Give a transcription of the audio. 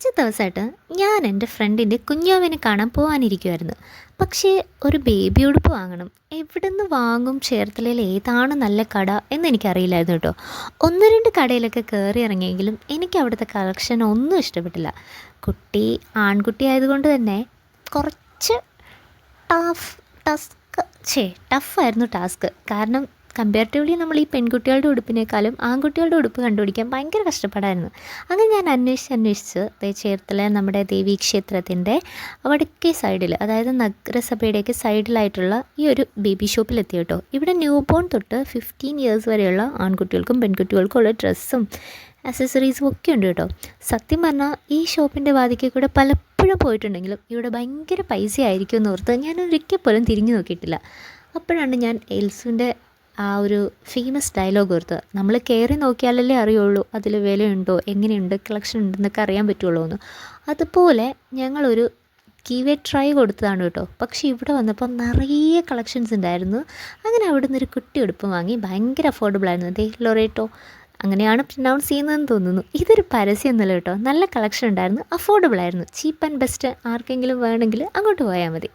കുറച്ച് ദിവസമായിട്ട് ഞാൻ എൻ്റെ ഫ്രണ്ടിൻ്റെ കുഞ്ഞാവിനെ കാണാൻ പോകാനിരിക്കുമായിരുന്നു. പക്ഷേ ഒരു ബേബി ഉടുപ്പ് വാങ്ങണം. എവിടെ നിന്ന് വാങ്ങും, ചേർത്തലയിൽ ഏതാണ് നല്ല കട എന്നെനിക്കറിയില്ലായിരുന്നു കേട്ടോ. ഒന്ന് രണ്ട് കടയിലൊക്കെ കയറി ഇറങ്ങിയെങ്കിലും എനിക്ക് അവിടുത്തെ കളക്ഷൻ ഒന്നും ഇഷ്ടപ്പെട്ടില്ല. കുട്ടി ആൺകുട്ടി ആയതുകൊണ്ട് തന്നെ കുറച്ച് ടഫ് ടസ്ക് ടഫായിരുന്നു ടാസ്ക്. കാരണം കമ്പാരിറ്റീവ്ലി നമ്മൾ ഈ പെൺകുട്ടികളുടെ ഉടുപ്പിനേക്കാളും ആൺകുട്ടികളുടെ ഉടുപ്പ് കണ്ടുപിടിക്കാൻ ഭയങ്കര കഷ്ടപ്പാടായിരുന്നു. അങ്ങനെ ഞാൻ അന്വേഷിച്ച് ചേർത്തല നമ്മുടെ ദേവീക്ഷേത്രത്തിൻ്റെ വടക്കേ സൈഡിൽ, അതായത് നഗരസഭയുടെയൊക്കെ സൈഡിലായിട്ടുള്ള ഈ ഒരു ബേബി ഷോപ്പിലെത്തി കേട്ടോ. ഇവിടെ ന്യൂ ബോൺ തൊട്ട് 15 ഇയേഴ്സ് വരെയുള്ള ആൺകുട്ടികൾക്കും പെൺകുട്ടികൾക്കും ഉള്ള ഡ്രസ്സും ആക്സസറീസും ഒക്കെ ഉണ്ട് കേട്ടോ. സത്യം പറഞ്ഞാൽ ഈ ഷോപ്പിൻ്റെ വാതിക്കൽ കൂടെ പലപ്പോഴും പോയിട്ടുണ്ടെങ്കിലും ഇവിടെ ഭയങ്കര പൈസ ആയിരിക്കും എന്നോർത്ത് ഞാൻ ഒരിക്കൽ പോലും തിരിഞ്ഞു നോക്കിയിട്ടില്ല. അപ്പോഴാണ് ഞാൻ എൽസുൻ്റെ ആ ഒരു ഫേമസ് ഡയലോഗ് ഓർത്ത്, നമ്മൾ കയറി നോക്കിയാലല്ലേ അറിയുള്ളൂ അതിൽ വിലയുണ്ടോ, എങ്ങനെയുണ്ട്, കളക്ഷൻ ഉണ്ടെന്നൊക്കെ അറിയാൻ പറ്റുള്ളൂ എന്ന്. അതുപോലെ ഞങ്ങളൊരു കീവേ ട്രൈ കൊടുത്തതാണ് കേട്ടോ. പക്ഷേ ഇവിടെ വന്നപ്പോൾ നിറയെ കളക്ഷൻസ് ഉണ്ടായിരുന്നു. അങ്ങനെ അവിടെ നിന്നൊരു കുട്ടി ഉടുപ്പ് വാങ്ങി. ഭയങ്കര അഫോർഡബിൾ ആയിരുന്നു. ലൊറേറ്റോ അങ്ങനെയാണ് പ്രൊനൗൺസ് ചെയ്യുന്നതെന്ന് തോന്നുന്നു. ഇതൊരു പരസ്യമൊന്നുമല്ല കേട്ടോ. നല്ല കളക്ഷൻ ഉണ്ടായിരുന്നു, അഫോർഡബിൾ ആയിരുന്നു, ചീപ്പ് ആൻഡ് ബെസ്റ്റ്. ആർക്കെങ്കിലും വേണമെങ്കിൽ അങ്ങോട്ട് പോയാൽ മതി.